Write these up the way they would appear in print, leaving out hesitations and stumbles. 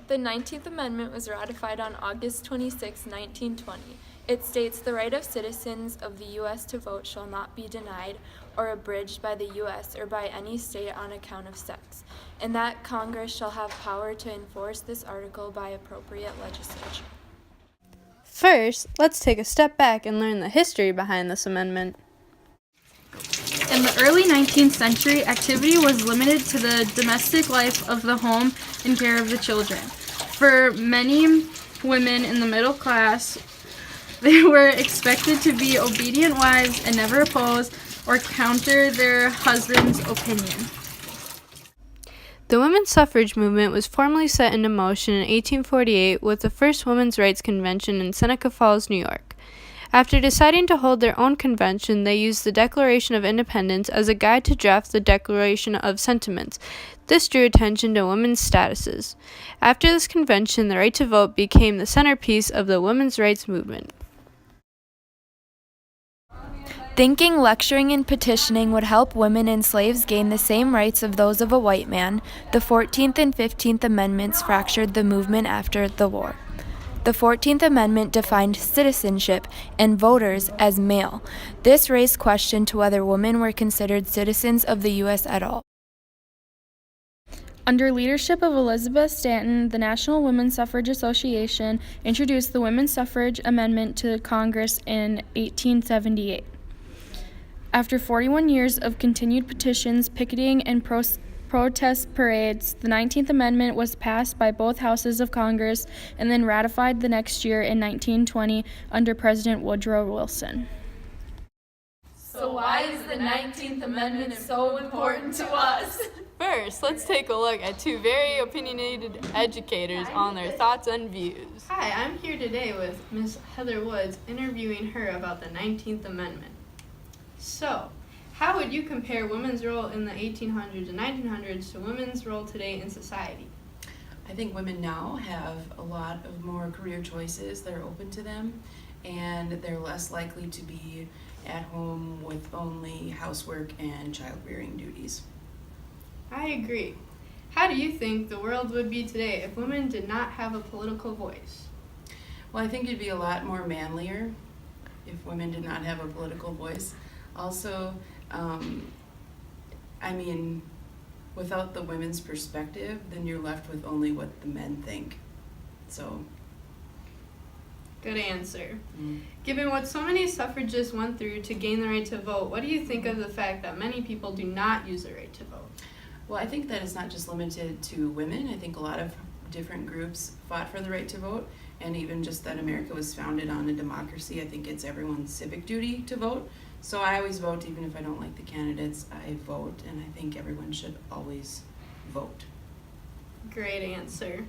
The 19th Amendment was ratified on August 26, 1920. It states the right of citizens of the U.S. to vote shall not be denied or abridged by the U.S. or by any state on account of sex, and that Congress shall have power to enforce this article by appropriate legislation. First, let's take a step back and learn the history behind this amendment. In the early 19th century, activity was limited to the domestic life of the home and care of the children. For many women in the middle class, they were expected to be obedient wives and never oppose or counter their husband's opinion. The women's suffrage movement was formally set into motion in 1848 with the first Women's Rights Convention in Seneca Falls, New York. After deciding to hold their own convention, they used the Declaration of Independence as a guide to draft the Declaration of Sentiments. This drew attention to women's statuses. After this convention, the right to vote became the centerpiece of the women's rights movement. Thinking lecturing and petitioning would help women and slaves gain the same rights of those of a white man, the 14th and 15th Amendments fractured the movement after the war. The 14th Amendment defined citizenship and voters as male. This raised question to whether women were considered citizens of the U.S. at all. Under leadership of Elizabeth Stanton, the National Women's Suffrage Association introduced the Women's Suffrage Amendment to Congress in 1878. After 41 years of continued petitions, picketing, and protest parades, the 19th Amendment was passed by both houses of Congress and then ratified the next year in 1920 under President Woodrow Wilson. So why is the 19th Amendment so important to us? First, let's take a look at two very opinionated educators on their thoughts and views. Hi, I'm here today with Miss Heather Woods, interviewing her about the 19th Amendment. So, how would you compare women's role in the 1800s and 1900s to women's role today in society? I think women now have a lot of more career choices that are open to them, and they're less likely to be at home with only housework and child rearing duties. I agree. How do you think the world would be today if women did not have a political voice? Well, I think it'd be a lot more manlier if women did not have a political voice. Also, without the women's perspective, then you're left with only what the men think. So. Good answer. Given what so many suffragists went through to gain the right to vote, what do you think of the fact that many people do not use the right to vote? Well, I think that it's not just limited to women. I think a lot of different groups fought for the right to vote, and even just that America was founded on a democracy. I think it's everyone's civic duty to vote. So I always vote, even if I don't like the candidates, I vote, and I think everyone should always vote. Great answer.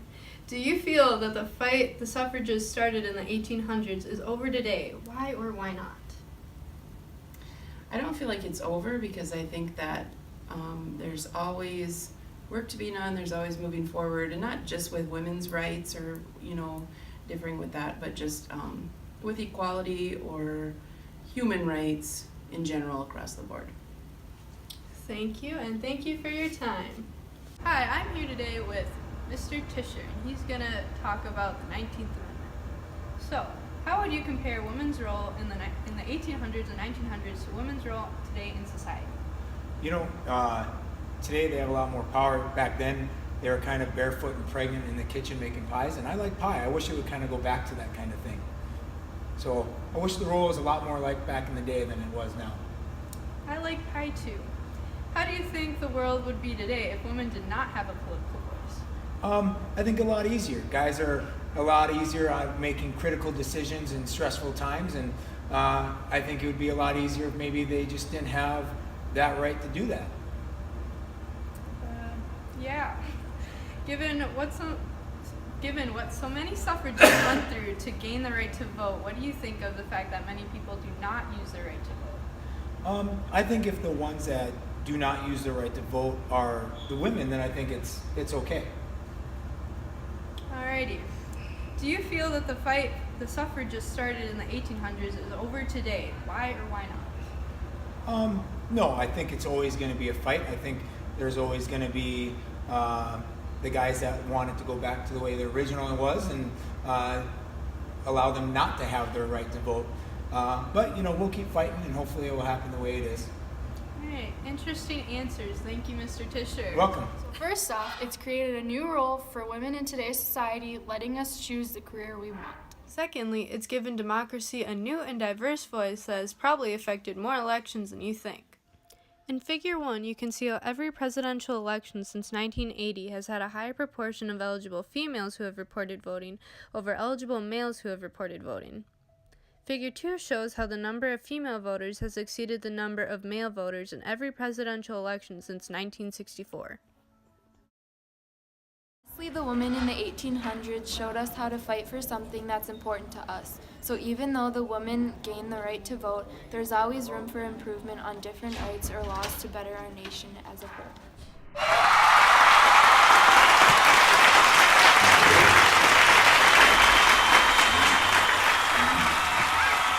Do you feel that the fight the suffragists started in the 1800s is over today? Why or why not? I don't feel like it's over because I think that there's always work to be done, there's always moving forward, and not just with women's rights or, differing with that, but just with equality or human rights in general across the board. Thank you, and thank you for your time. Hi, I'm here today with Mr. Tischer, and he's going to talk about the 19th Amendment. So, how would you compare women's role in the 1800s and 1900s to women's role today in society? Today they have a lot more power. Back then, they were kind of barefoot and pregnant in the kitchen making pies, and I like pie. I wish it would kind of go back to that kind of thing. So I wish the role was a lot more like back in the day than it was now. I like pie too. How do you think the world would be today if women did not have a political voice? I think a lot easier. Guys are a lot easier at making critical decisions in stressful times, and I think it would be a lot easier if maybe they just didn't have that right to do that. Yeah. Given what so many suffragists went through to gain the right to vote, what do you think of the fact that many people do not use their right to vote? I think if the ones that do not use their right to vote are the women, then I think it's okay. Alrighty. Do you feel that the fight the suffragists started in the 1800s is over today? Why or why not? No, I think it's always going to be a fight. I think there's always going to be the guys that wanted to go back to the way the original was and allow them not to have their right to vote. But we'll keep fighting, and hopefully it will happen the way it is. All right, interesting answers. Thank you, Mr. Tischer. Welcome. First off, it's created a new role for women in today's society, letting us choose the career we want. Secondly, it's given democracy a new and diverse voice that has probably affected more elections than you think. In Figure 1, you can see how every presidential election since 1980 has had a higher proportion of eligible females who have reported voting over eligible males who have reported voting. Figure 2 shows how the number of female voters has exceeded the number of male voters in every presidential election since 1964. Lastly, the women in the 1800s showed us how to fight for something that's important to us. So even though the women gained the right to vote, there's always room for improvement on different rights or laws to better our nation as a whole.